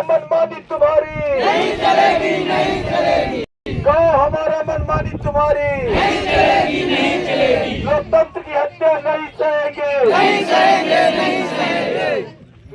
मनमानी तुम्हारी नहीं चलेगी, नहीं चलेगी। गौ हमारा मनमानी तुम्हारी नहीं चलेगी, नहीं चलेगी। लोकतंत्र की हत्या नहीं सहेंगे, नहीं सहेंगे, नहीं सहेंगे।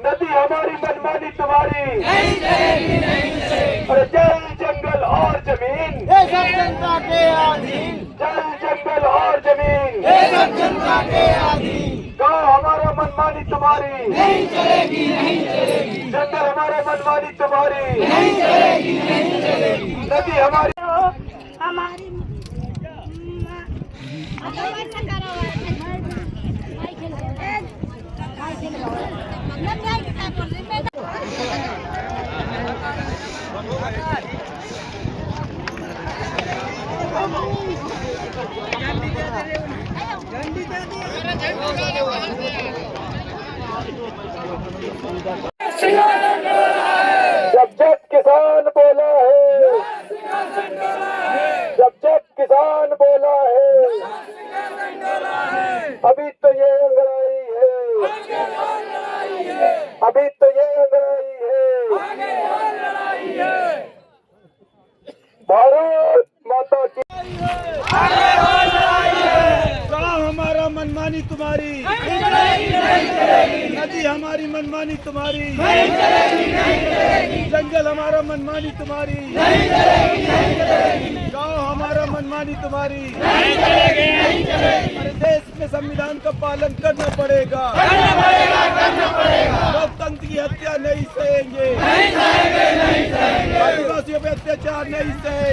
नदी हमारी मनमानी तुम्हारी नहीं चलेगी, नहीं चलेगी। अरे जल जंगल और जमीन ये सब जनता के अधीन, जल जंगल और जमीन ये सब जनता के अधीन। गौ हमारा मनमानी तुम्हारी नहीं चलेगी, नहीं चलेगी। जंगल हमारा मनमानी तुम्हारी नहीं चलेगी, नहीं चलेगी। नदी हमारी हमारी जब जब किसान बोला है, जब जब किसान बोला है, अभी तो ये अंगड़ाई है, अभी तो ये अंगड़ाई है। भारत माता की हमारा मनमानी तुम्हारी नदी हमारी मनमानी तुम्हारी जंगल हमारा मनमानी तुम्हारी गांव हमारा मनमानी तुम्हारी हमारे देश में संविधान का पालन करना पड़ेगा, लोकतंत्र की हत्या नहीं सहेंगे, आदिवासियों पे अत्याचार नहीं सहेंगे।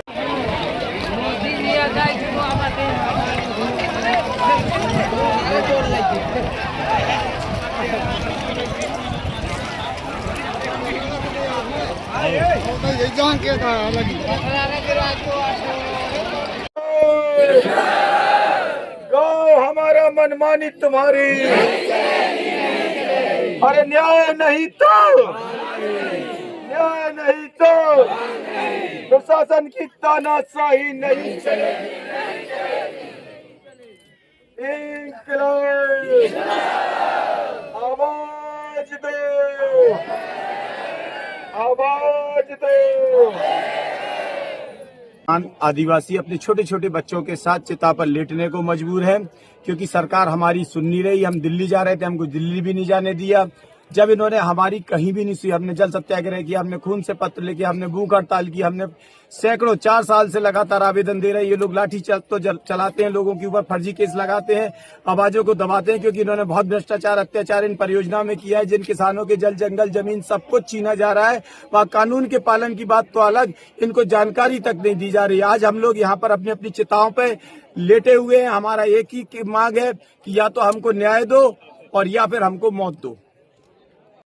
गौ हमारा मनमानी तुम्हारी अरे न्याय नहीं तो प्रशासन की तानाशाही नहीं चलेगी। आवाज दो, आवाज दो। आदिवासी अपने छोटे छोटे बच्चों के साथ चिता पर लेटने को मजबूर है, क्योंकि सरकार हमारी सुन नहीं रही। हम दिल्ली जा रहे थे, हमको दिल्ली भी नहीं जाने दिया। जब इन्होंने हमारी कहीं भी नहीं सुनी, हमने जल सत्याग्रह किया, हमने खून से पत्र लिखे, हमने भूख हड़ताल की, हमने सैकड़ों 4 साल से लगातार आवेदन दे रहे हैं। ये लोग लाठी चलाते हैं, लोगों के ऊपर फर्जी केस लगाते हैं, आवाजों को दबाते हैं, क्योंकि इन्होंने बहुत भ्रष्टाचार अत्याचार इन परियोजनाओं में किया है। जिन किसानों के जल जंगल जमीन सब कुछ छीना जा रहा है, वहाँ कानून के पालन की बात तो अलग, इनको जानकारी तक नहीं दी जा रही। आज हम लोग यहाँ पर अपनी अपनी चिताओं पे लेटे हुए हैं। हमारा एक ही मांग है कि या तो हमको न्याय दो और या फिर हमको मौत दो।